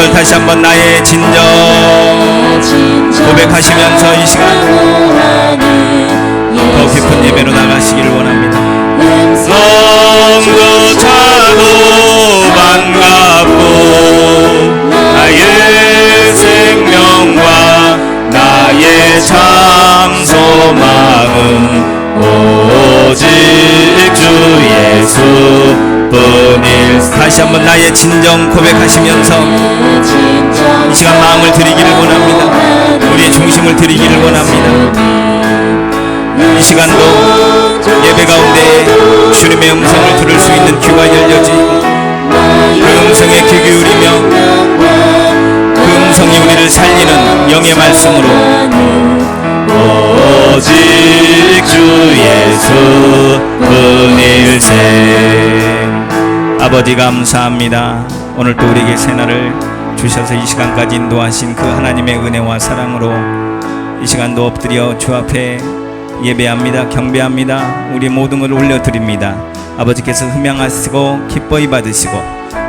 진정을 다시 한번 나의 진정 고백하시면서 이 시간 더 깊은 예배로 나가시기를 원합니다. 너무도 차고 반갑고 나의 생명과 나의 참 소망은 오직 주 예수뿐일. 다시 한번 나의 진정 고백하시면서 이 시간 마음을 드리기를 원합니다. 우리의 중심을 드리기를 원합니다. 이 시간도 예배 가운데 주님의 음성을 들을 수 있는 귀가 열려지고 그 음성에 귀 기울이며 그 음성이 우리를 살리는 영의 말씀으로 오직 주 예수뿐일세. 아버지 감사합니다. 오늘 또 우리에게 새날을 주셔서 이 시간까지 인도하신 그 하나님의 은혜와 사랑으로 이 시간도 엎드려 주 앞에 예배합니다. 경배합니다. 우리 모든 걸 올려드립니다. 아버지께서 흠양하시고 기뻐히 받으시고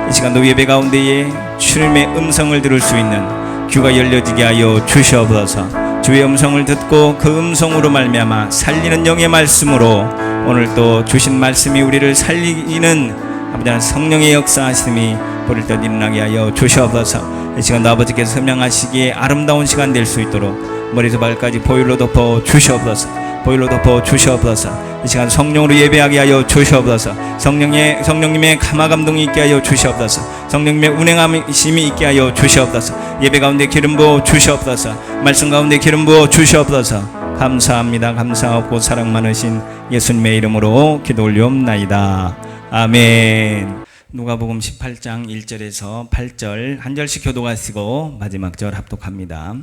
이 시간도 예배 가운데에 주님의 음성을 들을 수 있는 귀가 열려지게 하여 주시옵소서. 주의 음성을 듣고 그 음성으로 말미암아 살리는 영의 말씀으로 오늘 또 주신 말씀이 우리를 살리는 아버지 성령의 역사하심이 우리를 또 일어나게 하여 주시옵소서. 이 시간도 아버지께서 흠양하시기에 아름다운 시간 될 수 있도록 머리에서 발까지 보혈로 덮어 주시옵소서. 보혈로 덮어 주시옵소서. 이 시간 성령으로 예배하게 하여 주시옵소서. 성령님의 감화감동이 있게 하여 주시옵소서. 성령님의 운행하심이 있게 하여 주시옵소서. 예배 가운데 기름 부어 주시옵소서. 말씀 가운데 기름 부어 주시옵소서. 감사합니다. 감사하고 사랑 많으신 예수님의 이름으로 기도 올리옵나이다. 아멘. 누가복음 18장 1절에서 8절 한 절씩 교독하시고 마지막 절 합독합니다.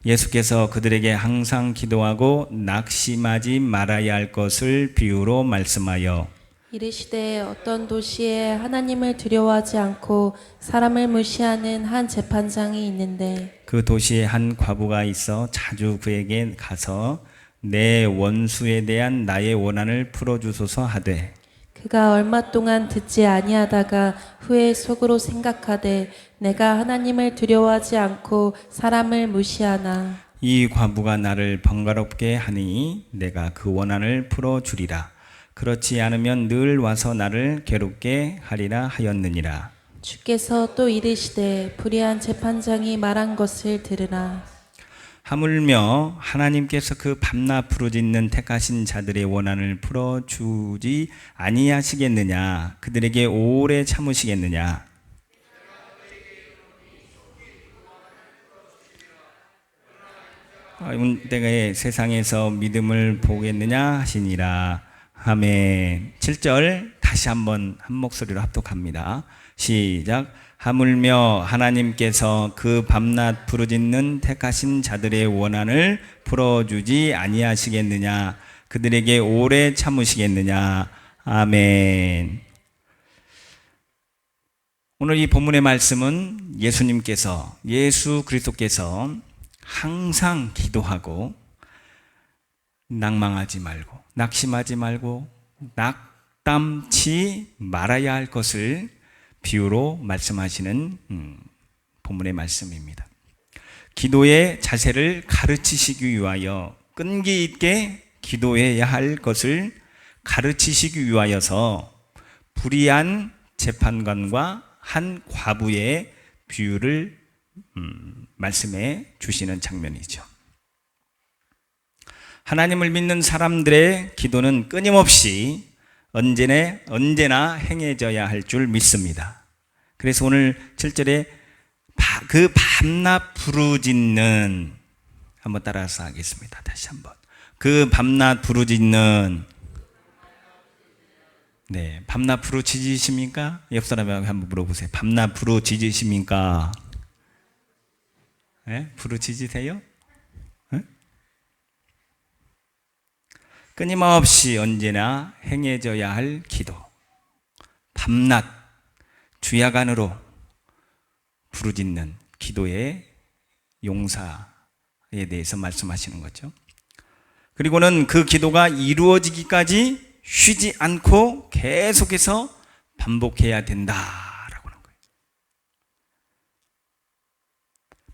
예수께서 그들에게 항상 기도하고 낙심하지 말아야 할 것을 비유로 말씀하여 이르시되 어떤 도시에 하나님을 두려워하지 않고 사람을 무시하는 한 재판장이 있는데 그 도시에 한 과부가 있어 자주 그에게 가서 내 원수에 대한 나의 원한을 풀어주소서 하되 그가 얼마 동안 듣지 아니하다가 후에 속으로 생각하되 내가 하나님을 두려워하지 않고 사람을 무시하나 이 과부가 나를 번거롭게 하니 내가 그 원한을 풀어주리라. 그렇지 않으면 늘 와서 나를 괴롭게 하리라 하였느니라. 주께서 또 이르시되 불의한 재판장이 말한 것을 들으라. 하물며 하나님께서 그 밤낮 부르짖는 택하신 자들의 원한을 풀어주지 아니하시겠느냐. 그들에게 오래 참으시겠느냐. 때에 세상에서 믿음을 보겠느냐 하시니라. 아멘. 7절 다시 한번 한 목소리로 합독합니다. 시작. 하물며 하나님께서 그 밤낮 부르짖는 택하신 자들의 원한을 풀어주지 아니하시겠느냐. 그들에게 오래 참으시겠느냐. 아멘. 오늘 이 본문의 말씀은 예수 그리스도께서 항상 기도하고 낭망하지 말고 낙심하지 말고 낙담치 말아야 할 것을 비유로 말씀하시는 본문의 말씀입니다. 기도의 자세를 가르치시기 위하여 끈기 있게 기도해야 할 것을 가르치시기 위하여서 불의한 재판관과 한 과부의 비유를 말씀해 주시는 장면이죠. 하나님을 믿는 사람들의 기도는 끊임없이 언제나 행해져야 할 줄 믿습니다. 그래서 오늘 7절에 그 밤낮 부르짖는 한번 따라서 하겠습니다. 다시 한번. 그 밤낮 부르짖는 네, 밤낮 부르짖으십니까? 옆 사람에게 한번 물어보세요. 밤낮 부르짖으십니까? 네? 부르짖으세요? 네? 끊임없이 언제나 행해져야 할 기도. 밤낮 주야간으로 부르짖는 기도의 용사에 대해서 말씀하시는 거죠. 그리고는 그 기도가 이루어지기까지 쉬지 않고 계속해서 반복해야 된다라고 하는 거예요.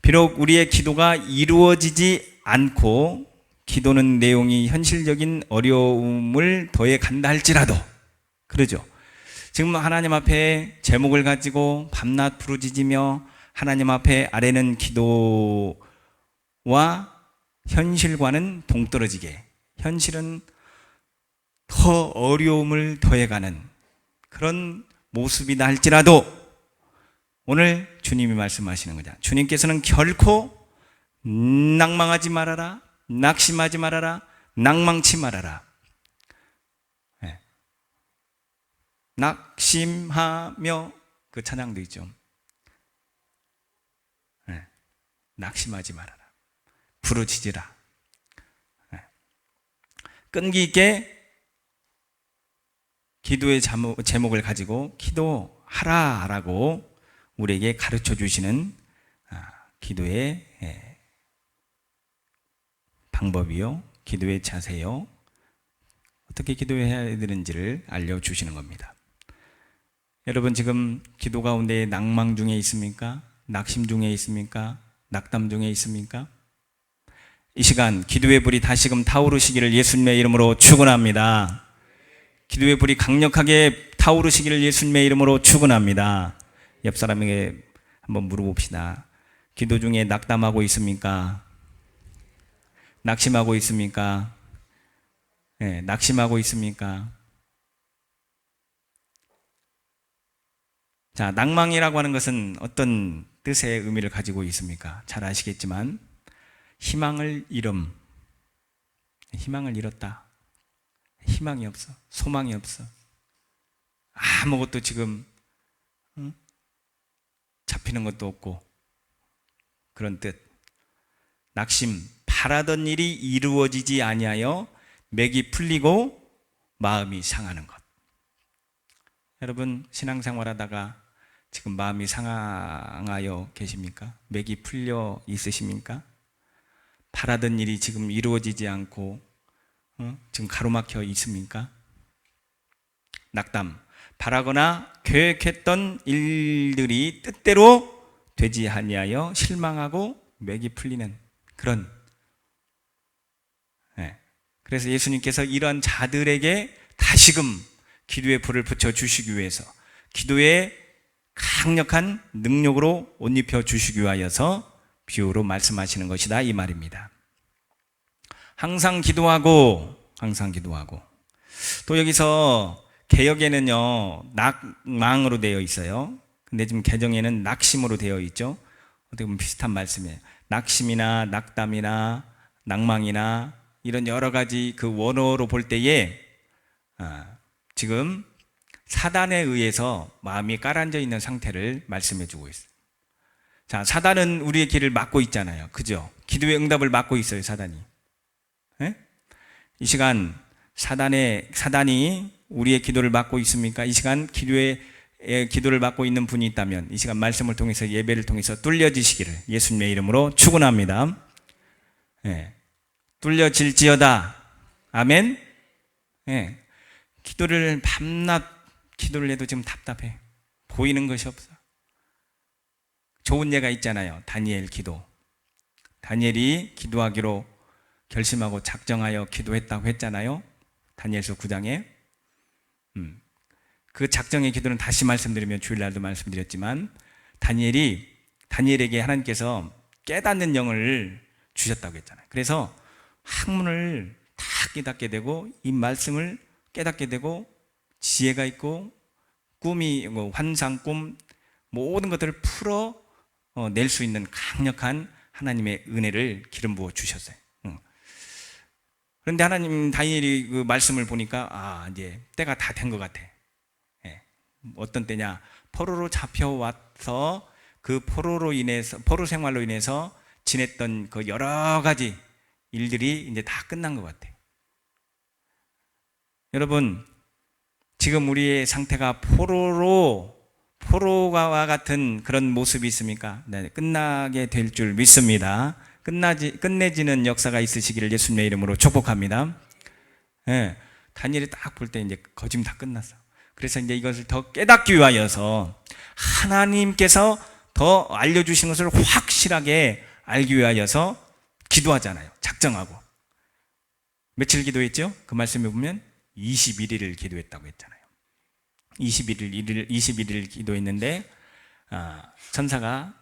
비록 우리의 기도가 이루어지지 않고 기도는 내용이 현실적인 어려움을 더해 간다 할지라도, 그러죠. 지금 하나님 앞에 제목을 가지고 밤낮 부르짖으며 하나님 앞에 아뢰는 기도와 현실과는 동떨어지게, 현실은 더 어려움을 더해가는 그런 모습이다 할지라도 오늘 주님이 말씀하시는 거죠. 주님께서는 결코 낭망하지 말아라, 낙심하지 말아라, 낭망치 말아라. 네. 낙심하며, 그 찬양도 있죠. 네. 낙심하지 말아라, 부르짖으라. 네. 끈기 있게 기도의 제목을 가지고 기도하라라고 우리에게 가르쳐 주시는 기도의 방법이요, 기도의 자세요, 어떻게 기도해야 되는지를 알려주시는 겁니다. 여러분, 지금 기도 가운데 낭망 중에 있습니까? 낙심 중에 있습니까? 낙담 중에 있습니까? 이 시간 기도의 불이 다시금 타오르시기를 예수님의 이름으로 축원합니다. 기도의 불이 강력하게 타오르시기를 예수님의 이름으로 축원합니다. 옆 사람에게 한번 물어봅시다. 기도 중에 낙담하고 있습니까? 낙심하고 있습니까? 네, 낙심하고 있습니까? 자, 낭망이라고 하는 것은 어떤 뜻의 의미를 가지고 있습니까? 잘 아시겠지만 희망을 잃음, 희망을 잃었다, 희망이 없어, 소망이 없어, 아무것도 지금 잡히는 것도 없고, 그런 뜻. 낙심, 바라던 일이 이루어지지 아니하여 맥이 풀리고 마음이 상하는 것. 여러분, 신앙생활하다가 지금 마음이 상하여 계십니까? 맥이 풀려 있으십니까? 바라던 일이 지금 이루어지지 않고 지금 가로막혀 있습니까? 낙담, 바라거나 계획했던 일들이 뜻대로 되지 아니하여 실망하고 맥이 풀리는 그런. 네. 그래서 예수님께서 이러한 자들에게 다시금 기도의 불을 붙여 주시기 위해서, 기도의 강력한 능력으로 옷 입혀 주시기 위하여서 비유로 말씀하시는 것이다, 이 말입니다. 항상 기도하고, 항상 기도하고. 또 여기서 개역에는요, 낙망으로 되어 있어요. 근데 지금 개정에는 낙심으로 되어 있죠. 어떻게 보면 비슷한 말씀이에요. 낙심이나 낙담이나 낭망이나 이런 여러 가지 그 원어로 볼 때에 지금 사단에 의해서 마음이 깔아앉아 있는 상태를 말씀해 주고 있어요. 자, 사단은 우리의 길을 막고 있잖아요. 그죠? 기도의 응답을 막고 있어요, 사단이. 네? 이 시간 사단이 우리의 기도를 막고 있습니까? 이 시간 기도를 막고 있는 분이 있다면 이 시간 말씀을 통해서, 예배를 통해서 뚫려지시기를 예수님의 이름으로 축원합니다. 네. 뚫려질지어다. 아멘. 네. 기도를 밤낮 기도를 해도 지금 답답해. 보이는 것이 없어. 좋은 예가 있잖아요. 다니엘 기도. 다니엘이 기도하기로 결심하고 작정하여 기도했다고 했잖아요. 다니엘서 9장에. 그 작정의 기도는 다시 말씀드리면, 주일날도 말씀드렸지만, 다니엘에게 하나님께서 깨닫는 영을 주셨다고 했잖아요. 그래서 학문을 다 깨닫게 되고, 이 말씀을 깨닫게 되고, 지혜가 있고, 꿈이, 환상, 꿈, 모든 것들을 풀어 낼 수 있는 강력한 하나님의 은혜를 기름 부어 주셨어요. 그런데 다니엘이 그 말씀을 보니까, 이제 때가 다 된 것 같아. 어떤 때냐, 포로로 잡혀와서 그 포로 생활로 인해서 지냈던 그 여러 가지 일들이 이제 다 끝난 것 같아. 여러분, 지금 우리의 상태가 포로와 같은 그런 모습이 있습니까? 네, 끝나게 될 줄 믿습니다. 끝내지는 역사가 있으시기를 예수님의 이름으로 축복합니다. 네, 다니엘이 딱 볼 때 이제 거짓 다 끝났어. 그래서 이제 이것을 더 깨닫기 위하여서 하나님께서 더 알려주시는 것을 확실하게 알기 위하여서 기도하잖아요. 작정하고. 며칠 기도했죠? 그 말씀에 보면 21일을 기도했다고 했잖아요. 21일 기도했는데 천사가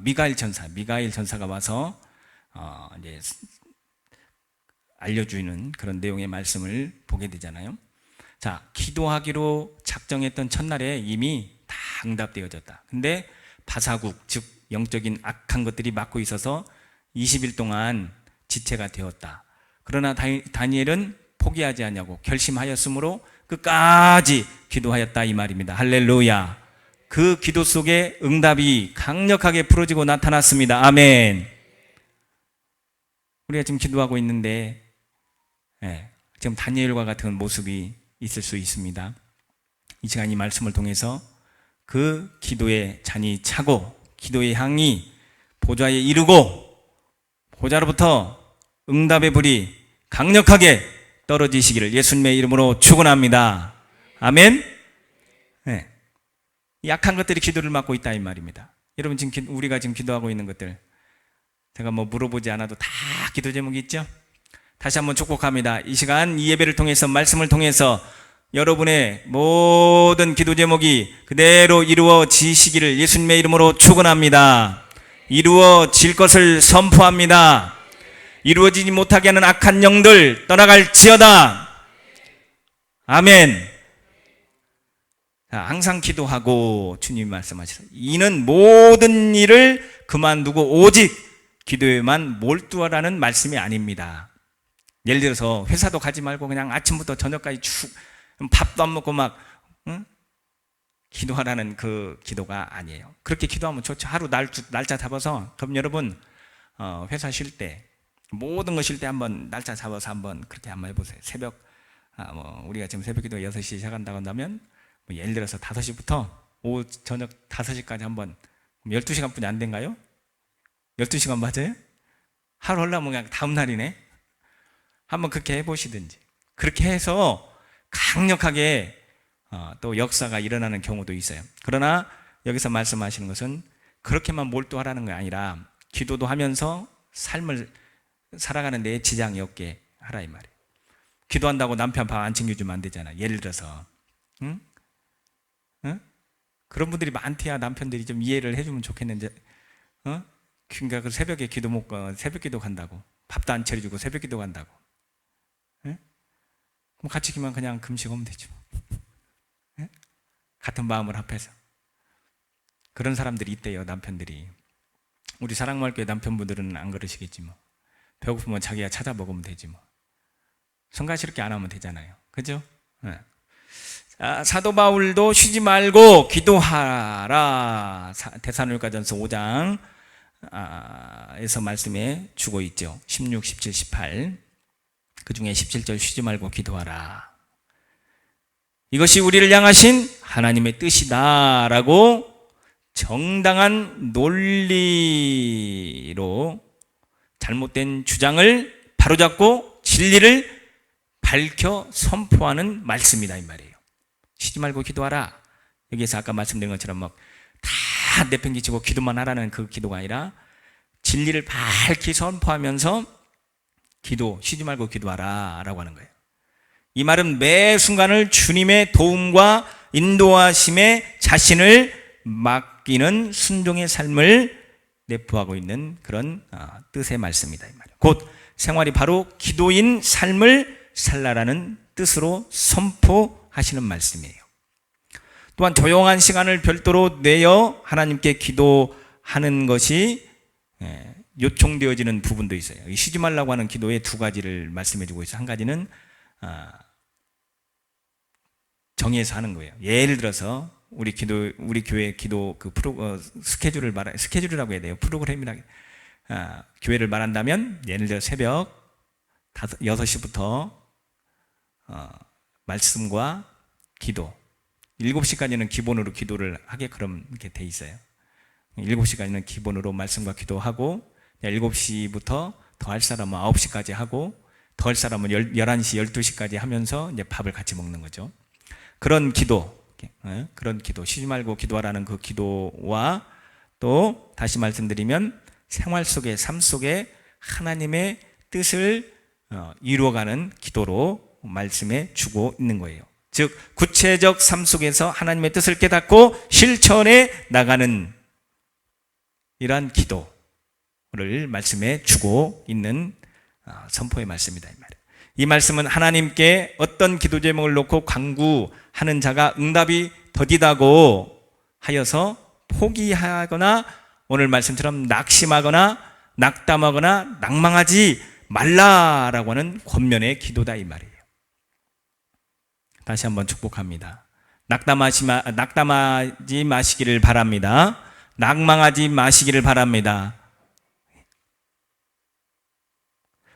미가엘 전사가 와서 이제 알려주는 그런 내용의 말씀을 보게 되잖아요. 자, 기도하기로 작정했던 첫날에 이미 다 응답되어졌다. 근데 바사국, 즉 영적인 악한 것들이 막고 있어서 20일 동안 지체가 되었다. 그러나 다니엘은 포기하지 않냐고 결심하였으므로 끝까지 기도하였다 이 말입니다. 할렐루야. 그 기도 속에 응답이 강력하게 풀어지고 나타났습니다. 아멘. 우리가 지금 기도하고 있는데 지금 다니엘과 같은 모습이 있을 수 있습니다. 이 시간 이 말씀을 통해서 그 기도의 잔이 차고 기도의 향이 보좌에 이르고 보좌로부터 응답의 불이 강력하게 떨어지시기를 예수님의 이름으로 축원합니다. 아멘. 네. 약한 것들이 기도를 막고 있다 이 말입니다. 여러분 지금 우리가 지금 기도하고 있는 것들 제가 뭐 물어보지 않아도 다 기도 제목이 있죠. 다시 한번 축복합니다. 이 시간 이 예배를 통해서 말씀을 통해서 여러분의 모든 기도 제목이 그대로 이루어지시기를 예수님의 이름으로 축원합니다. 이루어질 것을 선포합니다. 이루어지지 못하게 하는 악한 영들 떠나갈지어다. 아멘. 자, 항상 기도하고 주님이 말씀하시라. 이는 모든 일을 그만두고 오직 기도에만 몰두하라는 말씀이 아닙니다. 예를 들어서 회사도 가지 말고 그냥 아침부터 저녁까지 쭉 밥도 안 먹고 막 기도하라는 그 기도가 아니에요. 그렇게 기도하면 좋죠. 하루 날짜 잡아서. 그럼 여러분 회사 쉴 때 모든 거 쉴 때 한번 날짜 잡아서 한번 그렇게 한번 해보세요. 새벽 우리가 지금 새벽 기도 6시 시작한다고 한다면 예를 들어서 5시부터 오후 저녁 5시까지 한번 12시간뿐이 안 된가요? 12시간 맞아요? 하루 하려면 그냥 다음 날이네. 한번 그렇게 해보시든지. 그렇게 해서 강력하게 또 역사가 일어나는 경우도 있어요. 그러나 여기서 말씀하시는 것은 그렇게만 몰두하라는 게 아니라 기도도 하면서 삶을 살아가는 데에 지장이 없게 하라 이 말이에요. 기도한다고 남편 밥 안 챙겨주면 안 되잖아. 예를 들어서 응? 그런 분들이 많대야 남편들이 좀 이해를 해주면 좋겠는데 그러니까 그 새벽에 기도 못 가, 새벽 기도 간다고 밥도 안 차려주고 새벽 기도 간다고 그럼 같이 기만 그냥 금식하면 되죠. 같은 마음을 합해서. 그런 사람들이 있대요. 남편들이. 우리 사랑마을교회 남편분들은 안 그러시겠지 뭐. 배고프면 자기가 찾아 먹으면 되지 뭐. 성가시럽게 안 하면 되잖아요. 그죠? 사도 바울도 쉬지 말고 기도하라. 데살로니가전서 5장 에서 말씀해 주고 있죠. 16, 17, 18. 그 중에 17절 쉬지 말고 기도하라. 이것이 우리를 향하신 하나님의 뜻이다 라고 정당한 논리로 잘못된 주장을 바로잡고 진리를 밝혀 선포하는 말씀이다 이 말이에요. 쉬지 말고 기도하라. 여기에서 아까 말씀드린 것처럼 막 다 내팽개치고 기도만 하라는 그 기도가 아니라 진리를 밝히 선포하면서 쉬지 말고 기도하라 라고 하는 거예요. 이 말은 매 순간을 주님의 도움과 인도하심에 자신을 맡기는 순종의 삶을 내포하고 있는 그런 뜻의 말씀이다 이 말이에요. 곧 생활이 바로 기도인 삶을 살라라는 뜻으로 선포하시는 말씀이에요. 또한 조용한 시간을 별도로 내어 하나님께 기도하는 것이 요청되어지는 부분도 있어요. 쉬지 말라고 하는 기도의 두 가지를 말씀해 주고 있어요. 한 가지는 정해서 하는 거예요. 예를 들어서 우리 교회 기도 그 스케줄이라고 해야 돼요. 프로그램이라고. 교회를 말한다면 예를 들어 새벽 6시부터 말씀과 기도 7시까지는 기본으로 기도를 하게 그렇게 돼 있어요. 7시까지는 기본으로 말씀과 기도하고 7시부터 더 할 사람은 9시까지 하고 더 할 사람은 11시, 12시까지 하면서 이제 밥을 같이 먹는 거죠. 그런 기도 그런 기도, 쉬지 말고 기도하라는 그 기도와 또 다시 말씀드리면 생활 속에, 삶 속에 하나님의 뜻을 이루어가는 기도로 말씀해 주고 있는 거예요. 즉 구체적 삶 속에서 하나님의 뜻을 깨닫고 실천해 나가는 이러한 기도를 말씀해 주고 있는 선포의 말씀이다 이 말이에요. 이 말씀은 하나님께 어떤 기도 제목을 놓고 간구하는 자가 응답이 더디다고 하여서 포기하거나 오늘 말씀처럼 낙심하거나 낙담하거나 낭망하지 말라라고 하는 권면의 기도다 이 말이에요. 다시 한번 축복합니다. 낙담하지 마시기를 바랍니다. 낭망하지 마시기를 바랍니다.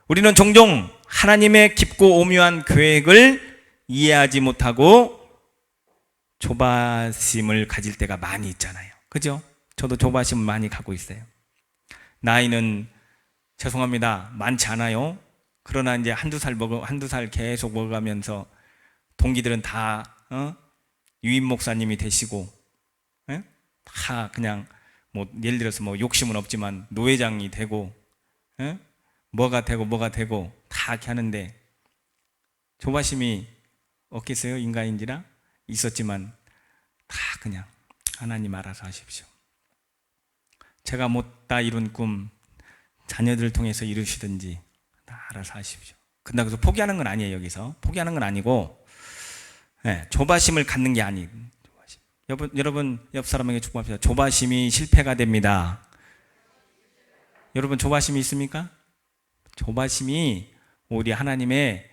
우리는 종종 하나님의 깊고 오묘한 계획을 이해하지 못하고 조바심을 가질 때가 많이 있잖아요. 그죠? 저도 조바심 많이 갖고 있어요. 나이는 죄송합니다. 많지 않아요. 그러나 이제 한두 살 계속 먹어가면서 동기들은 다 유임 목사님이 되시고 다 그냥 뭐 예를 들어서 뭐 욕심은 없지만 노회장이 되고 뭐가 되고 다 이렇게 하는데 조바심이 없겠어요? 인간인지라 있었지만 다 그냥 하나님 알아서 하십시오. 제가 못다 이룬 꿈 자녀들을 통해서 이루시든지 다 알아서 하십시오. 그런다고 해서 포기하는 건 아니에요. 여기서 포기하는 건 아니고 조바심을 갖는 게 아니에요. 여러분 옆 사람에게 축복합시다. 조바심이 실패가 됩니다. 여러분 조바심이 있습니까? 조바심이 오히려 하나님의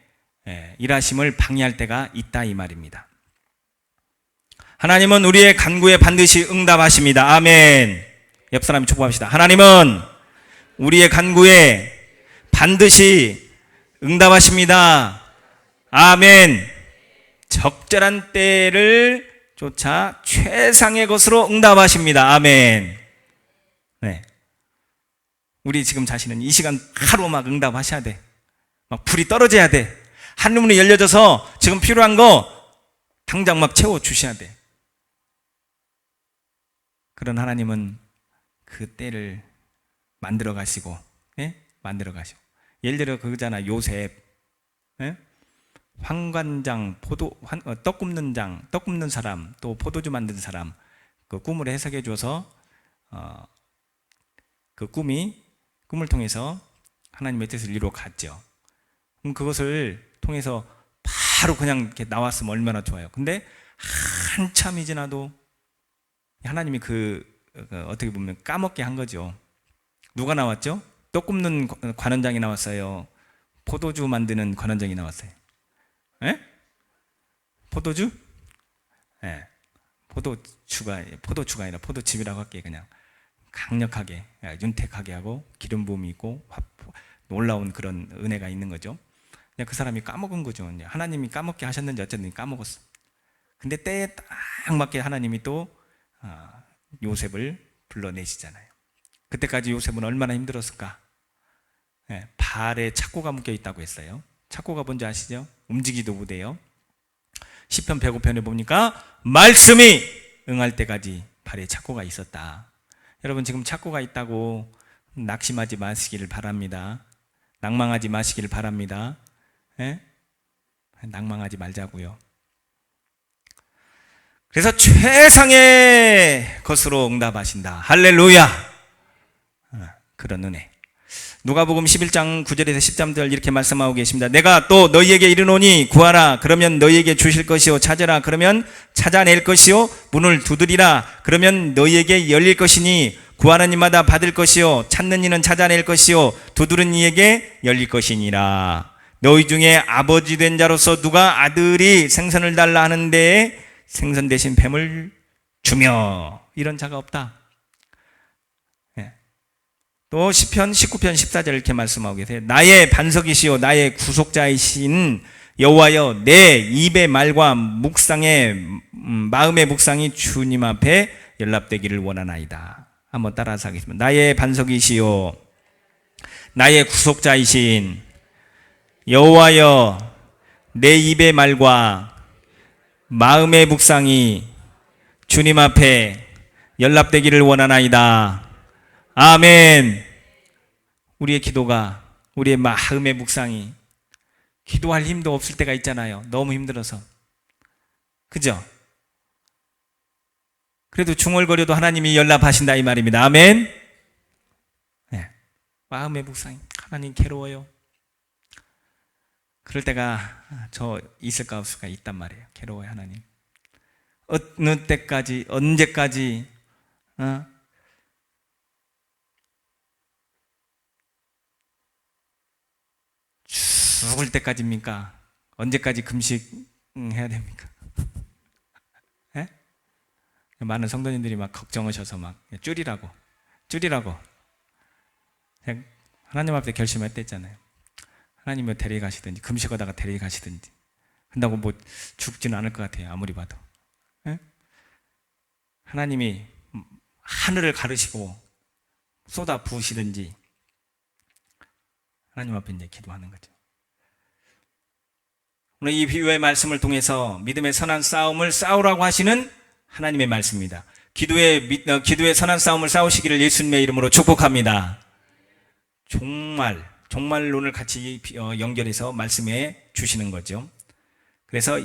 일하심을 방해할 때가 있다 이 말입니다. 하나님은 우리의 간구에 반드시 응답하십니다. 아멘. 옆 사람이 축복합시다. 하나님은 우리의 간구에 반드시 응답하십니다. 아멘. 적절한 때를 쫓아 최상의 것으로 응답하십니다. 아멘. 네. 우리 지금 자신은 이 시간 하루 막 응답하셔야 돼. 막 불이 떨어져야 돼. 하늘문이 열려져서 지금 필요한 거 당장 막 채워주셔야 돼. 그런 하나님은 그 때를 만들어 가시고, 만들어 가시고. 예를 들어 그거잖아. 요셉. 황관장, 떡 굽는 사람, 또 포도주 만든 사람, 그 꿈을 해석해 줘서 그 꿈을 통해서 하나님의 뜻을 이루어 갔죠. 그럼 그것을 통해서 바로 그냥 이렇게 나왔으면 얼마나 좋아요. 근데 한참이 지나도 하나님이 어떻게 보면 까먹게 한 거죠. 누가 나왔죠? 떡 굽는 관원장이 나왔어요. 포도주 만드는 관원장이 나왔어요. 포도주? 포도주가 아니라 포도즙이라고 할게요. 그냥 강력하게 윤택하게 하고 기름 부음이 있고 놀라운 그런 은혜가 있는 거죠. 그냥 그 사람이 까먹은 거죠. 하나님이 까먹게 하셨는지 어쨌든 까먹었어. 근데 때에 딱 맞게 하나님이 또 요셉을 불러내시잖아요. 그때까지 요셉은 얼마나 힘들었을까? 발에 착고가 묶여 있다고 했어요. 착고가 뭔지 아시죠? 움직이도 못해요. 시편 105편에 보니까 말씀이 응할 때까지 발에 착고가 있었다. 여러분 지금 착고가 있다고 낙심하지 마시기를 바랍니다. 낭망하지 마시기를 바랍니다. 낭망하지 말자고요. 그래서 최상의 것으로 응답하신다. 할렐루야. 그런 은혜. 누가복음 11장 9절에서 10절 이렇게 말씀하고 계십니다. 내가 또 너희에게 이르노니 구하라 그러면 너희에게 주실 것이요 찾으라 그러면 찾아낼 것이요 문을 두드리라 그러면 너희에게 열릴 것이니 구하는 이마다 받을 것이요 찾는 이는 찾아낼 것이요 두드리는 이에게 열릴 것이니라. 너희 중에 아버지 된 자로서 누가 아들이 생선을 달라 하는데 생선 대신 뱀을 주며 이런 자가 없다. 또 시편 19편 14절 이렇게 말씀하고 계세요. 나의 반석이시요 나의 구속자이신 여호와여 내 입의 말과 마음의 묵상이 주님 앞에 연락되기를 원하나이다. 한번 따라서 하겠습니다. 나의 반석이시요 나의 구속자이신 여호와여 내 입의 말과 마음의 묵상이 주님 앞에 연락되기를 원하나이다. 아멘. 우리의 기도가, 우리의 마음의 묵상이, 기도할 힘도 없을 때가 있잖아요. 너무 힘들어서. 그죠? 그래도 중얼거려도 하나님이 연락하신다 이 말입니다. 아멘. 네. 마음의 묵상이, 하나님 괴로워요. 그럴 때가 저 있을까 없을까 있단 말이에요. 괴로워요 하나님. 어느 때까지, 언제까지 죽을 때까지입니까? 언제까지 금식해야 됩니까? 예? 많은 성도님들이 막 걱정하셔서 막 줄이라고 하나님 앞에 결심했댔잖아요. 하나님이 데려가시든지 금식하다가 데려가시든지 한다고 뭐 죽지는 않을 것 같아요. 아무리 봐도. 예? 하나님이 하늘을 가르시고 쏟아 부으시든지 하나님 앞에 이제 기도하는 거죠. 오늘 이 비유의 말씀을 통해서 믿음의 선한 싸움을 싸우라고 하시는 하나님의 말씀입니다. 기도의 선한 싸움을 싸우시기를 예수님의 이름으로 축복합니다. 정말 오늘 같이 연결해서 말씀해 주시는 거죠. 그래서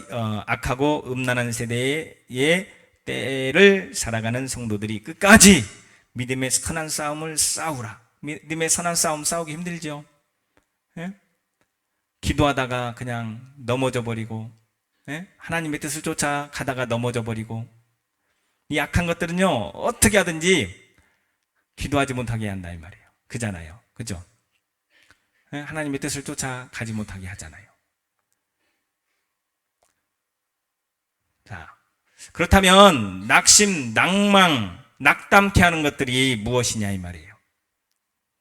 악하고 음란한 세대의 때를 살아가는 성도들이 끝까지 믿음의 선한 싸움을 싸우라. 믿음의 선한 싸움 싸우기 힘들죠. 예? 기도하다가 그냥 넘어져 버리고, 예? 하나님의 뜻을 쫓아 가다가 넘어져 버리고, 이 악한 것들은요 어떻게 하든지 기도하지 못하게 한다 이 말이에요. 그잖아요. 그죠? 예? 하나님의 뜻을 쫓아 가지 못하게 하잖아요. 자, 그렇다면 낙심, 낭망, 낙담케 하는 것들이 무엇이냐 이 말이에요.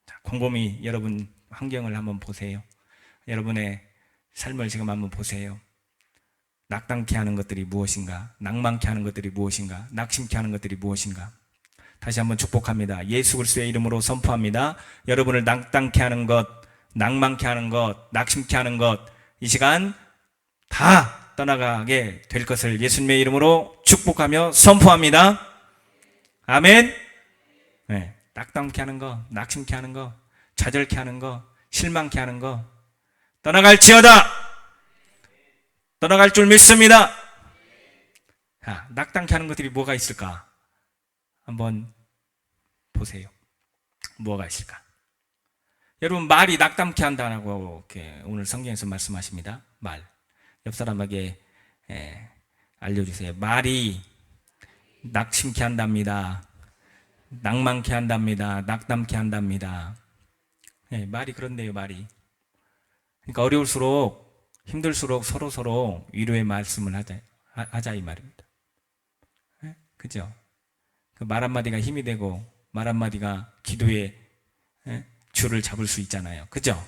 자, 곰곰이 여러분 환경을 한번 보세요. 여러분의 삶을 지금 한번 보세요. 낙담케 하는 것들이 무엇인가? 낭만케 하는 것들이 무엇인가? 낙심케 하는 것들이 무엇인가? 다시 한번 축복합니다. 예수 그리스도의 이름으로 선포합니다. 여러분을 낙담케 하는 것, 낭만케 하는 것, 낙심케 하는 것, 이 시간 다 떠나가게 될 것을 예수님의 이름으로 축복하며 선포합니다. 아멘. 네, 낙담케 하는 거, 낙심케 하는 거, 좌절케 하는 거, 실망케 하는 거 떠나갈지어다. 떠나갈 줄 믿습니다. 자, 낙담케 하는 것들이 뭐가 있을까? 한번 보세요. 뭐가 있을까? 여러분, 말이 낙담케 한다고 이렇게 오늘 성경에서 말씀하십니다. 말. 옆 사람에게 알려주세요. 말이 낙심케 한답니다. 낭만케 한답니다. 낙담케 한답니다. 네, 말이 그런데요, 말이. 그러니까 어려울수록, 힘들수록 서로 위로의 말씀을 하자 이 말입니다. 네? 그죠? 그 말 한마디가 힘이 되고, 말 한마디가 기도의 줄을 잡을 수 있잖아요. 그죠?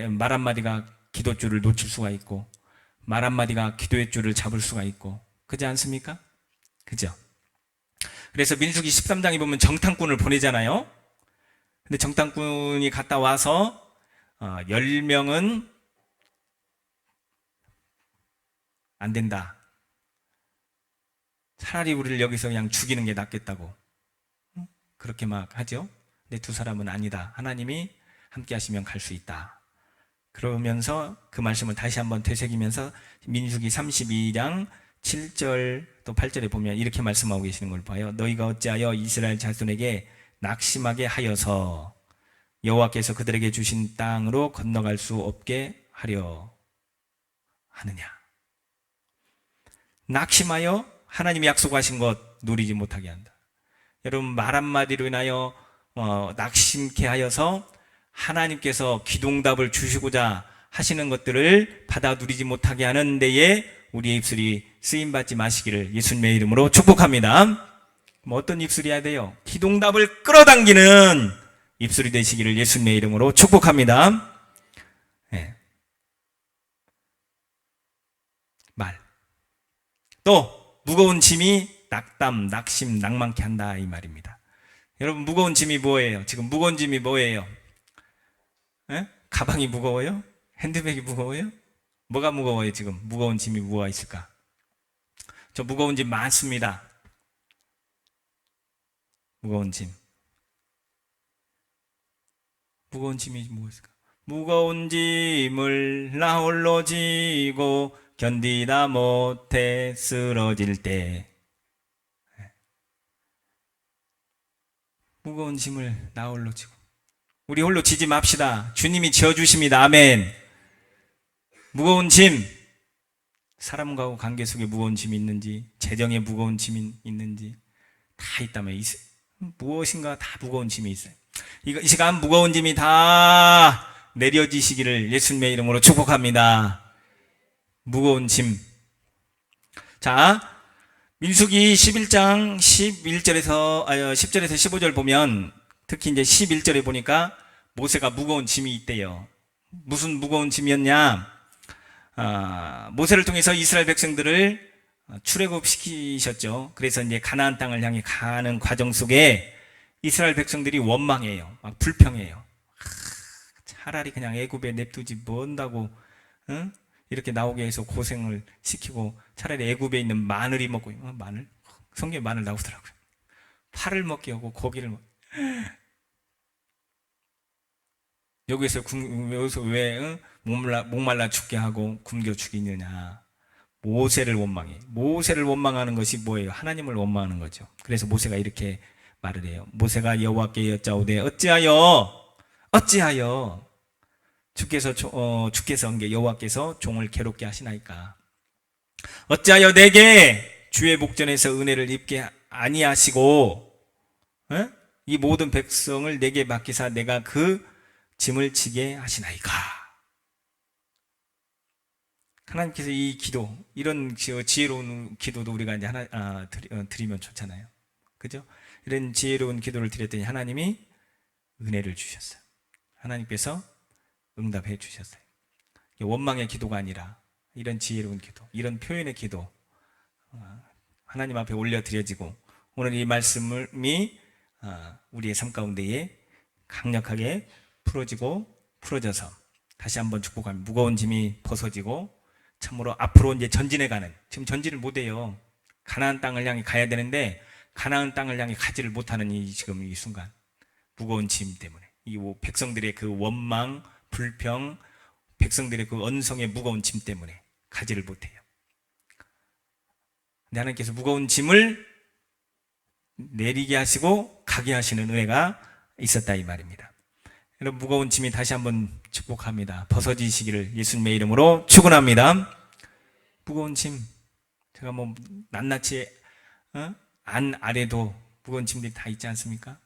말 한마디가 기도줄을 놓칠 수가 있고, 말 한마디가 기도의 줄을 잡을 수가 있고, 그렇지 않습니까? 그죠? 그래서 민수기 13장에 보면 정탐꾼을 보내잖아요. 근데 정탐꾼이 갔다 와서 10명은 안 된다. 차라리 우리를 여기서 그냥 죽이는 게 낫겠다고 그렇게 막 하죠. 근데 두 사람은 아니다. 하나님이 함께 하시면 갈 수 있다. 그러면서 그 말씀을 다시 한번 되새기면서 민수기 32장 7절 또 8절에 보면 이렇게 말씀하고 계시는 걸 봐요. 너희가 어찌하여 이스라엘 자손에게 낙심하게 하여서 여호와께서 그들에게 주신 땅으로 건너갈 수 없게 하려 하느냐. 낙심하여 하나님이 약속하신 것 누리지 못하게 한다. 여러분, 말 한마디로 인하여 낙심케 하여서 하나님께서 기도응답을 주시고자 하시는 것들을 받아 누리지 못하게 하는 데에 우리의 입술이 쓰임받지 마시기를 예수님의 이름으로 축복합니다. 뭐 어떤 입술이어야 돼요? 기도응답을 끌어당기는 입술이 되시기를 예수님의 이름으로 축복합니다. 네. 말. 또 무거운 짐이 낙담, 낙심, 낭만케 한다 이 말입니다. 여러분, 무거운 짐이 뭐예요? 지금 무거운 짐이 뭐예요? 에? 가방이 무거워요? 핸드백이 무거워요? 뭐가 무거워요? 지금 무거운 짐이 뭐가 있을까? 저 무거운 짐 많습니다. 무거운 짐. 무거운 짐이 무엇일까? 무거운 짐을 나 홀로 지고 견디다 못해 쓰러질 때, 무거운 짐을 나 홀로 지고, 우리 홀로 지지 맙시다. 주님이 지어주십니다. 아멘. 무거운 짐, 사람과 관계 속에 무거운 짐이 있는지, 재정에 무거운 짐이 있는지 다 있다면, 무엇인가 다 무거운 짐이 있어요. 이 시간 무거운 짐이 다 내려지시기를 예수님의 이름으로 축복합니다. 무거운 짐. 자, 민수기 11장 10절에서 15절 보면, 특히 이제 11절에 보니까 모세가 무거운 짐이 있대요. 무슨 무거운 짐이었냐? 모세를 통해서 이스라엘 백성들을 출애굽시키셨죠. 그래서 이제 가나안 땅을 향해 가는 과정 속에 이스라엘 백성들이 원망해요. 막 불평해요. 차라리 그냥 애굽에 냅두지 뭔다고, 응? 이렇게 나오게 해서 고생을 시키고, 차라리 애굽에 있는 마늘이 먹고, 마늘? 성경에 마늘 나오더라고요. 파를 먹게 하고 고기를 먹. 여기서 왜, 응? 목말라 죽게 하고 굶겨 죽이느냐? 모세를 원망해. 모세를 원망하는 것이 뭐예요? 하나님을 원망하는 거죠. 그래서 모세가 이렇게 말을 해요. 모세가 여호와께 여짜오되 어찌하여 주께서 여호와께서 종을 괴롭게 하시나이까? 어찌하여 내게 주의 목전에서 은혜를 입게 아니하시고, 이 모든 백성을 내게 맡기사 내가 그 짐을 지게 하시나이까? 하나님께서 이 기도, 이런 지혜로운 기도도 우리가 이제 드리면 좋잖아요. 그죠? 이런 지혜로운 기도를 드렸더니 하나님이 은혜를 주셨어요. 하나님께서 응답해 주셨어요. 원망의 기도가 아니라 이런 지혜로운 기도, 이런 표현의 기도, 하나님 앞에 올려드려지고, 오늘 이 말씀이 우리의 삶 가운데에 강력하게 풀어져서 다시 한번 축복하면 무거운 짐이 벗어지고, 참으로 앞으로 이제 전진해가는, 지금 전진을 못해요. 가나안 땅을 향해 가야 되는데 가나안 땅을 향해 가지를 못하는 지금 이 순간, 무거운 짐 때문에, 이 백성들의 그 원망, 불평, 백성들의 그 언성의 무거운 짐 때문에 가지를 못해요. 근데 하나님께서 무거운 짐을 내리게 하시고 가게 하시는 은혜가 있었다 이 말입니다. 여러분, 무거운 짐이 다시 한번 축복합니다. 벗어지시기를 예수님의 이름으로 축원합니다. 무거운 짐, 제가 뭐 낱낱이 안 아래도 무거운 짐들이 다 있지 않습니까?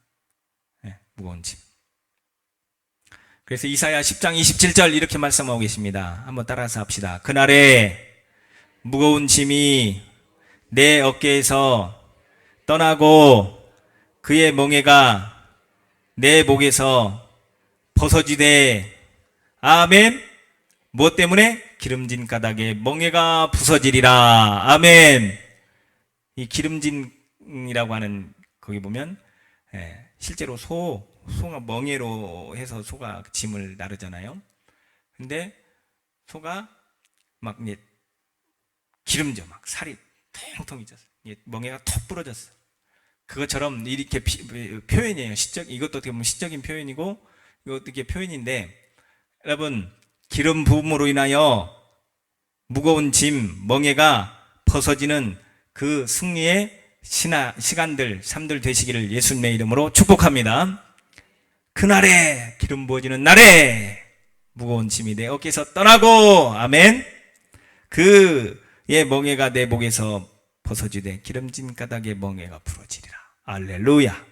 네, 무거운 짐. 그래서 이사야 10장 27절 이렇게 말씀하고 계십니다. 한번 따라서 합시다. 그날에 무거운 짐이 내 어깨에서 떠나고 그의 멍에가 내 목에서 벗어지되, 아멘. 무엇 때문에? 기름진 가닥에 멍에가 부서지리라. 아멘. 이 기름진이라고 하는, 거기 보면 실제로 소가 멍에로 해서 소가 짐을 나르잖아요. 근데 소가 막 이제 기름져, 막 살이 통통 있었어. 멍에가 턱 부러졌어. 그것처럼 이렇게 표현이에요. 이것도 어떻게 보면 시적인 표현이고, 이거 어떻게 표현인데, 여러분, 기름 부음으로 인하여 무거운 짐, 멍에가 벗어지는 그 승리의 시간들, 삶들 되시기를 예수님의 이름으로 축복합니다. 그날에, 기름 부어지는 날에 무거운 짐이 내 어깨에서 떠나고, 아멘. 그의 멍에가 내 목에서 벗어지되 기름진 가닥의 멍에가 부러지리라. 알렐루야.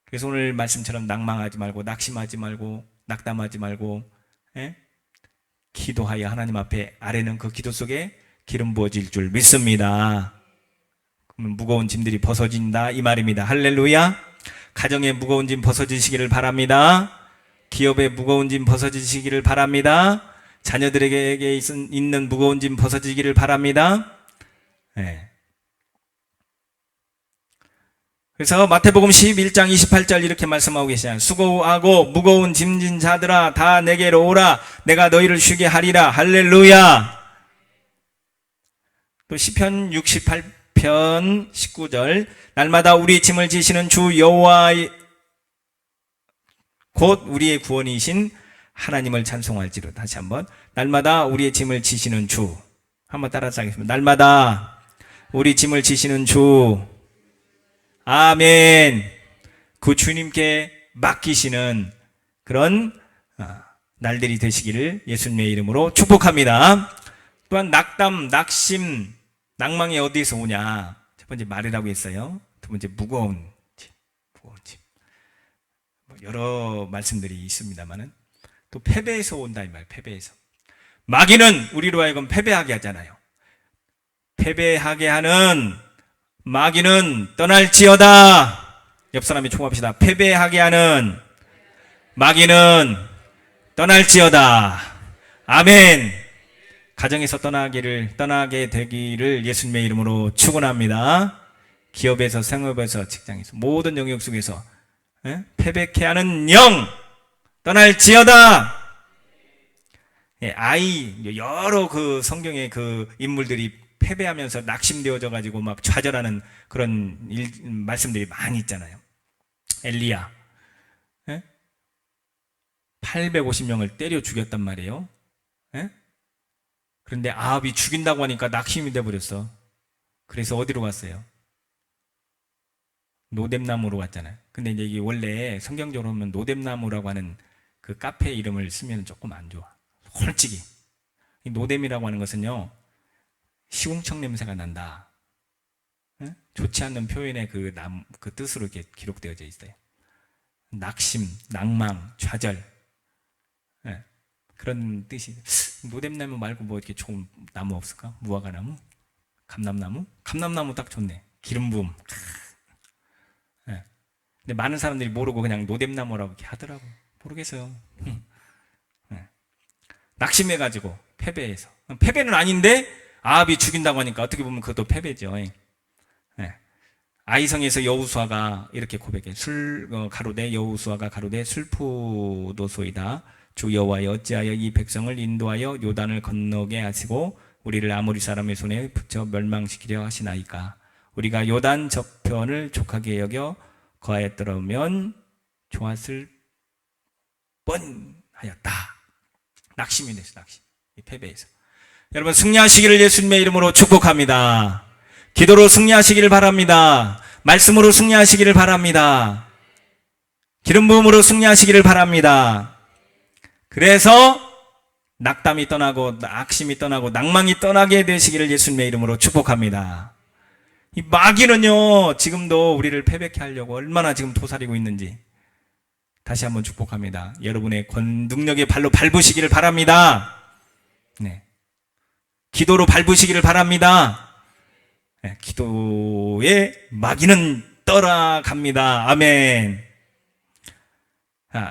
그래서 오늘 말씀처럼 낭망하지 말고, 낙심하지 말고, 낙담하지 말고, 기도하여 하나님 앞에 아뢰는 그 기도 속에 기름 부어질 줄 믿습니다. 그러면 무거운 짐들이 벗어진다 이 말입니다. 할렐루야. 가정의 무거운 짐 벗어지시기를 바랍니다. 기업의 무거운 짐 벗어지시기를 바랍니다. 자녀들에게 있는 무거운 짐 벗어지기를 바랍니다. 그래서 마태복음 11장 28절 이렇게 말씀하고 계시잖아요. 수고하고 무거운 짐진 자들아 다 내게로 오라. 내가 너희를 쉬게 하리라. 할렐루야. 또 시편 68편 19절 날마다 우리 짐을 지시는 주 여호와의 곧 우리의 구원이신 하나님을 찬송할지로. 다시 한번 날마다 우리의 짐을 지시는 주. 한번 따라서 하겠습니다. 날마다 우리 짐을 지시는 주. 아멘. 그 주님께 맡기시는 그런 날들이 되시기를 예수님의 이름으로 축복합니다. 또한 낙담, 낙심, 낭망이 어디에서 오냐? 첫 번째 말이라고 했어요. 두 번째 무거운 짐. 여러 말씀들이 있습니다만은 또 패배에서 온다 이 말. 패배에서. 마귀는 우리로 하여금 패배하게 하잖아요. 패배하게 하는 마귀는 떠날지어다. 옆 사람이 총합시다. 패배하게 하는 마귀는 떠날지어다. 아멘. 가정에서 떠나게 되기를 예수님의 이름으로 축원합니다. 기업에서, 생업에서, 직장에서, 모든 영역 속에서 패배케 하는 영 떠날지어다. 여러 그 성경의 그 인물들이 패배하면서 낙심되어져 가지고 막 좌절하는 그런 말씀들이 많이 있잖아요. 엘리야 850명을 때려 죽였단 말이에요. 그런데 아합이 죽인다고 하니까 낙심이 돼버렸어. 그래서 어디로 갔어요? 노뎀나무로 갔잖아요. 근데 이제 이게 원래 성경적으로 보면 노뎀나무라고 하는 그 카페 이름을 쓰면 조금 안 좋아. 솔직히 이 노뎀이라고 하는 것은요 시궁청 냄새가 난다. 좋지 않는 표현의 그 뜻으로 이렇게 기록되어져 있어요. 낙심, 낭망, 좌절 그런 뜻이. 노뎀나무 말고 뭐 이렇게 좋은 나무 없을까? 무화과나무? 감람나무? 감람나무 딱 좋네. 기름 부음. 근데 많은 사람들이 모르고 그냥 노뎀나무라고 이렇게 하더라고. 모르겠어요. 낙심해가지고 패배해서. 패배는 아닌데 아합이 죽인다고 하니까 어떻게 보면 그것도 패배죠. 아이성에서 여호수아가 이렇게 고백해. 가로되 여호수아가 가로되 슬프도소이다. 주 여호와여 어찌하여 이 백성을 인도하여 요단을 건너게 하시고 우리를 아모리 사람의 손에 붙여 멸망시키려 하시나이까. 우리가 요단 저편을 족하게 여겨 거하였더라면 좋았을 뻔하였다. 낙심이 됐어. 낙심. 이 패배에서. 여러분 승리하시기를 예수님의 이름으로 축복합니다. 기도로 승리하시기를 바랍니다. 말씀으로 승리하시기를 바랍니다. 기름 부음으로 승리하시기를 바랍니다. 그래서 낙담이 떠나고 낙심이 떠나고 낭망이 떠나게 되시기를 예수님의 이름으로 축복합니다. 이 마귀는요 지금도 우리를 패배케 하려고 얼마나 지금 도사리고 있는지 다시 한번 축복합니다. 여러분의 능력의 발로 밟으시기를 바랍니다. 기도로 밟으시기를 바랍니다. 기도에 마귀는 떠나갑니다. 아멘.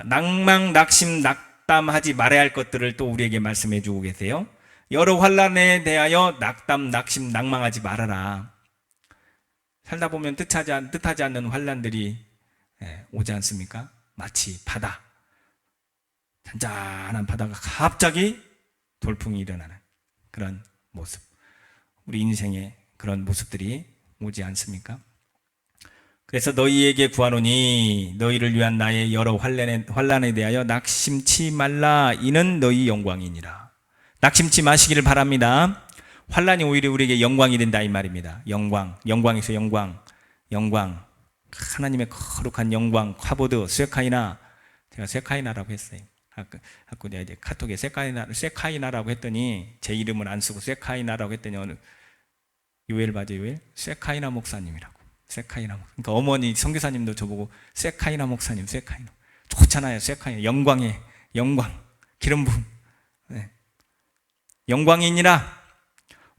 낭망, 낙심, 낙담하지 말아야 할 것들을 또 우리에게 말씀해 주고 계세요. 여러 환난에 대하여 낙담, 낙심, 낭망하지 말아라. 살다 보면 뜻하지 않는 환난들이 오지 않습니까? 마치 바다, 잔잔한 바다가 갑자기 돌풍이 일어나는 그런 모습. 우리 인생에 그런 모습들이 오지 않습니까? 그래서 너희에게 구하노니 너희를 위한 나의 여러 환난에 대하여 낙심치 말라. 이는 너희 영광이니라. 낙심치 마시기를 바랍니다. 환난이 오히려 우리에게 영광이 된다 이 말입니다. 영광에서 영광. 하나님의 거룩한 영광. 카보드, 쇠카이나. 제가 쇠카이나라고 했어요. 아까 내가 이제 카톡에 쇠카이나라고 했더니 제 이름을 안 쓰고 쇠카이나라고 했더니 어느 요엘 맞아요, 요엘? 쇠카이나 목사님이라고. 쇠카이나 목사님. 그러니까 어머니 선교사님도 저보고 쇠카이나 목사님, 쇠카이나. 좋잖아요, 쇠카이나. 영광의 영광, 기름 부음. 영광이니라.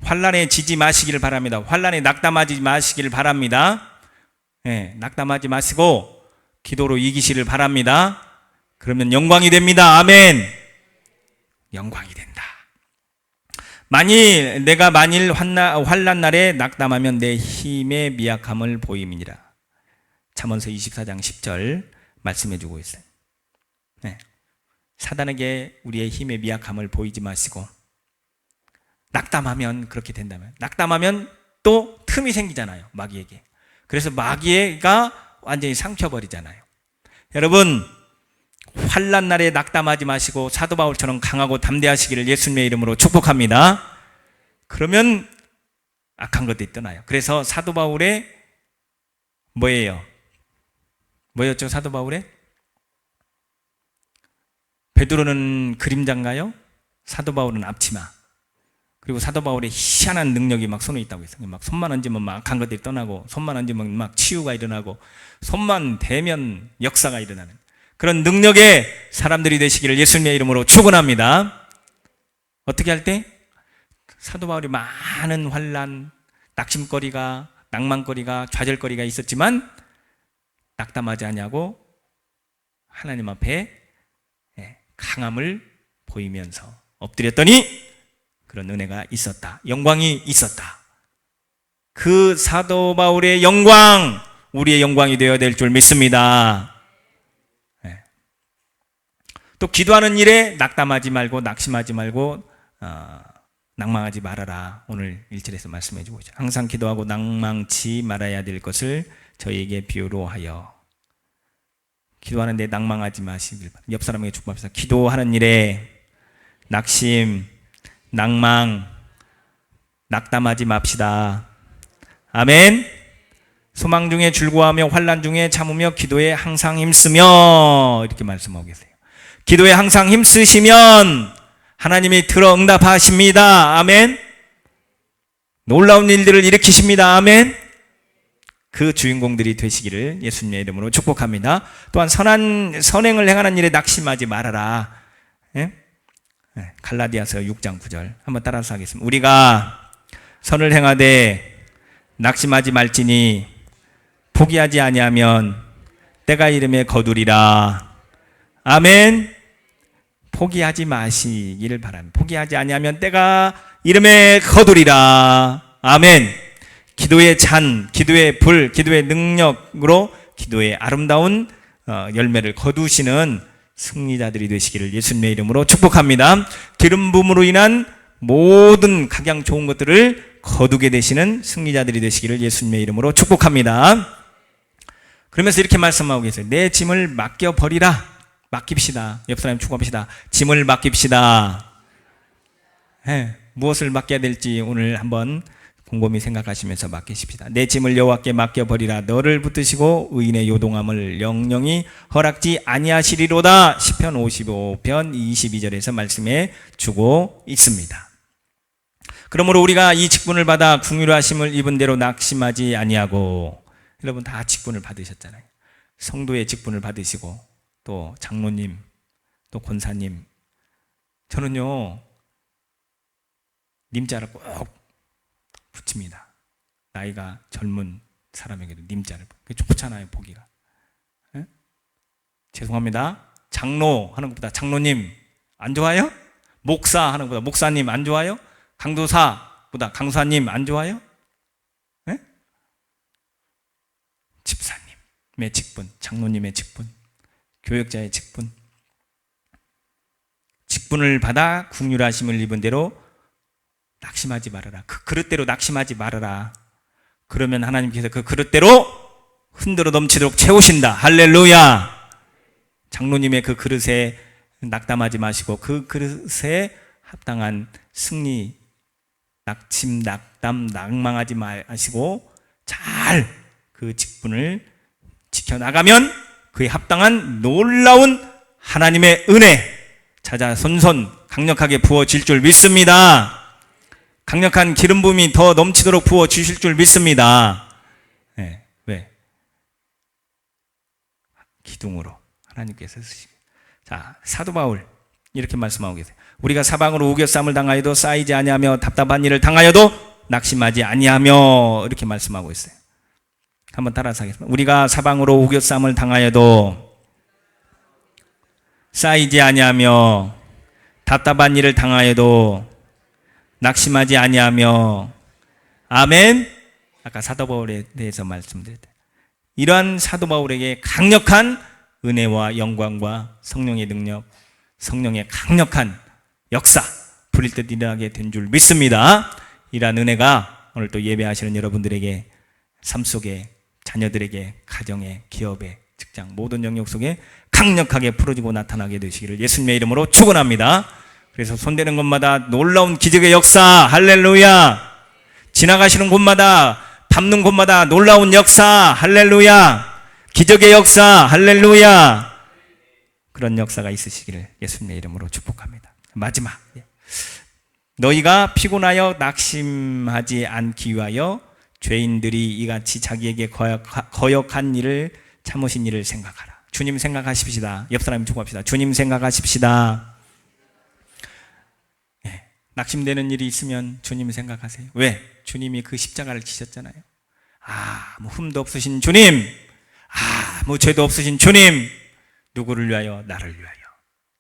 환난에 지지 마시기를 바랍니다. 환난에 낙담하지 마시기를 바랍니다. 낙담하지 마시고 기도로 이기시를 바랍니다. 그러면 영광이 됩니다. 아멘. 영광이 된다. 내가 만일 환난 날에 낙담하면 내 힘의 미약함을 보임이니라. 잠언서 24장 10절 말씀해 주고 있어요. 사단에게 우리의 힘의 미약함을 보이지 마시고 낙담하면 그렇게 된다면, 낙담하면 또 틈이 생기잖아요, 마귀에게. 그래서 마귀가 완전히 삼켜버리잖아요. 여러분, 환난 날에 낙담하지 마시고 사도 바울처럼 강하고 담대하시기를 예수님의 이름으로 축복합니다. 그러면 악한 것들이 떠나요. 그래서 사도 바울의 뭐였죠? 사도 바울의? 베드로는 그림자인가요? 사도 바울은 앞치마. 그리고 사도 바울의 희한한 능력이 막 손에 있다고 했어요. 막 손만 얹으면 막 악한 것들이 떠나고, 손만 얹으면 막 치유가 일어나고, 손만 대면 역사가 일어나는 그런 능력의 사람들이 되시기를 예수님의 이름으로 축원합니다. 어떻게 할 때? 사도 바울이 많은 환난, 낙심거리가, 낭만거리가, 좌절거리가 있었지만 낙담하지 않냐고 하나님 앞에 강함을 보이면서 엎드렸더니 그런 은혜가 있었다. 영광이 있었다. 그 사도 바울의 영광, 우리의 영광이 되어야 될 줄 믿습니다. 또 기도하는 일에 낙담하지 말고, 낙심하지 말고, 낭망하지 말아라. 오늘 1절에서 말씀해 주고 있죠. 항상 기도하고 낭망치 말아야 될 것을 저희에게 비유로 하여. 기도하는데 낭망하지 마시길 바랍니다. 옆 사람에게 축복합시다. 기도하는 일에 낙심, 낭망, 낙담하지 맙시다. 아멘. 소망 중에 즐거워하며 환난 중에 참으며 기도에 항상 힘쓰며, 이렇게 말씀하고 계세요. 기도에 항상 힘쓰시면 하나님이 들어 응답하십니다. 아멘. 놀라운 일들을 일으키십니다. 아멘. 그 주인공들이 되시기를 예수님의 이름으로 축복합니다. 또한 선행을 행하는 일에 낙심하지 말아라. 갈라디아서 6장 9절 한번 따라서 하겠습니다. 우리가 선을 행하되 낙심하지 말지니 포기하지 아니하면 때가 이름에 거두리라. 아멘. 포기하지 마시기를 바랍니다. 포기하지 아니하면 때가 이름에 거두리라. 아멘. 기도의 잔, 기도의 불, 기도의 능력으로 기도의 아름다운 열매를 거두시는 승리자들이 되시기를 예수님의 이름으로 축복합니다. 기름 부음으로 인한 모든 각양 좋은 것들을 거두게 되시는 승리자들이 되시기를 예수님의 이름으로 축복합니다. 그러면서 이렇게 말씀하고 계세요. 내 짐을 맡겨버리라. 맡깁시다. 옆 사람 축복합시다. 짐을 맡깁시다. 무엇을 맡겨야 될지 오늘 한번 곰곰이 생각하시면서 맡기십시다. 내 짐을 여호와께 맡겨버리라. 너를 붙드시고 의인의 요동함을 영영이 허락지 아니하시리로다. 시편 55편 22절에서 말씀해 주고 있습니다. 그러므로 우리가 이 직분을 받아 긍휼하심을 입은 대로 낙심하지 아니하고, 여러분 다 직분을 받으셨잖아요. 성도의 직분을 받으시고, 또 장로님, 또 권사님. 저는요, 님자를 꼭 붙입니다. 나이가 젊은 사람에게도 님자를. 그게 좋잖아요, 보기가. 에? 죄송합니다. 장로 하는 것보다 장로님 안 좋아요? 목사 하는 것보다 목사님 안 좋아요? 강도사보다 강사님 안 좋아요? 에? 집사님의 직분, 장로님의 직분, 교역자의 직분. 직분을 받아 긍휼하심을 입은 대로 낙심하지 말아라. 그 그릇대로 낙심하지 말아라. 그러면 하나님께서 그 그릇대로 흔들어 넘치도록 채우신다. 할렐루야. 장로님의 그 그릇에 낙담하지 마시고 그 그릇에 합당한 승리, 낙심, 낙담, 낭망하지 마시고 잘 그 직분을 지켜나가면 그에 합당한 놀라운 하나님의 은혜 찾아 손손 강력하게 부어질 줄 믿습니다. 강력한 기름 부음이 더 넘치도록 부어 주실 줄 믿습니다. 네, 왜? 기둥으로 하나님께서 쓰시고. 자, 사도 바울 이렇게 말씀하고 계세요. 우리가 사방으로 우겨쌈을 당하여도 쌓이지 아니하며 답답한 일을 당하여도 낙심하지 아니하며, 이렇게 말씀하고 있어요. 한번 따라서 하겠습니다. 우리가 사방으로 우겨쌈을 당하여도 쌓이지 아니하며 답답한 일을 당하여도 낙심하지 아니하며. 아멘. 아까 사도 바울에 대해서 말씀드렸다. 이러한 사도 바울에게 강력한 은혜와 영광과 성령의 능력, 성령의 강력한 역사, 부릴 듯 일어나게 된 줄 믿습니다. 이러한 은혜가 오늘 또 예배하시는 여러분들에게 삶 속에, 자녀들에게, 가정에, 기업에, 직장 모든 영역 속에 강력하게 풀어지고 나타나게 되시기를 예수님의 이름으로 축원합니다. 그래서 손대는 곳마다 놀라운 기적의 역사, 할렐루야. 지나가시는 곳마다, 밟는 곳마다 놀라운 역사, 할렐루야. 기적의 역사, 할렐루야. 그런 역사가 있으시기를 예수님의 이름으로 축복합니다. 마지막, 너희가 피곤하여 낙심하지 않기 위하여 죄인들이 이같이 자기에게 거역한 일을 참으신 일을 생각하라. 주님 생각하십시다. 옆 사람이 축복합시다. 주님 생각하십시다. 낙심되는 일이 있으면 주님 생각하세요. 왜? 주님이 그 십자가를 지셨잖아요. 아무 흠도 없으신 주님, 아무 죄도 없으신 주님, 누구를 위하여? 나를 위하여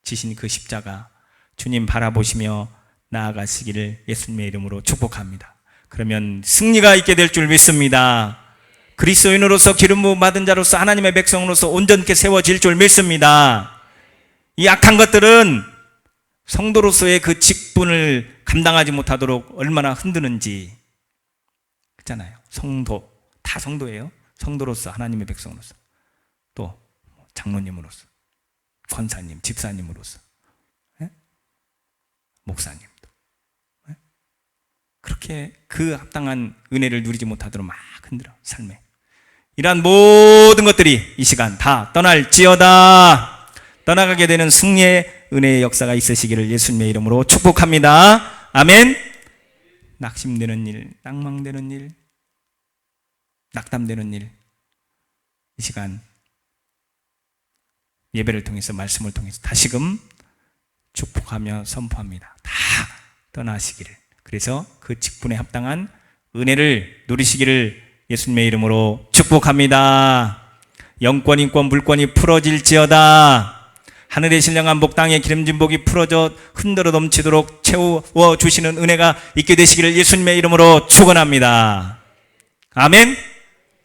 지신 그 십자가 주님 바라보시며 나아가시기를 예수님의 이름으로 축복합니다. 그러면 승리가 있게 될 줄 믿습니다. 그리스도인으로서 기름 부음 받은 자로서 하나님의 백성으로서 온전케 세워질 줄 믿습니다. 이 악한 것들은 성도로서의 그 직분을 감당하지 못하도록 얼마나 흔드는지. 그렇잖아요. 성도, 다 성도예요. 성도로서, 하나님의 백성으로서, 또 장로님으로서, 권사님, 집사님으로서, 목사님도 그렇게 그 합당한 은혜를 누리지 못하도록 막 흔들어, 삶에. 이러한 모든 것들이 이 시간 다 떠날지어다. 떠나가게 되는 승리의 은혜의 역사가 있으시기를 예수님의 이름으로 축복합니다. 아멘. 낙심되는 일, 낭망되는 일, 낙담되는 일, 이 시간 예배를 통해서, 말씀을 통해서 다시금 축복하며 선포합니다. 다 떠나시기를. 그래서 그 직분에 합당한 은혜를 누리시기를 예수님의 이름으로 축복합니다. 영권, 인권, 물권이 풀어질지어다. 하늘의 신령한 복, 땅의 기름진 복이 풀어져 흔들어 넘치도록 채워주시는 은혜가 있게 되시기를 예수님의 이름으로 축원합니다. 아멘.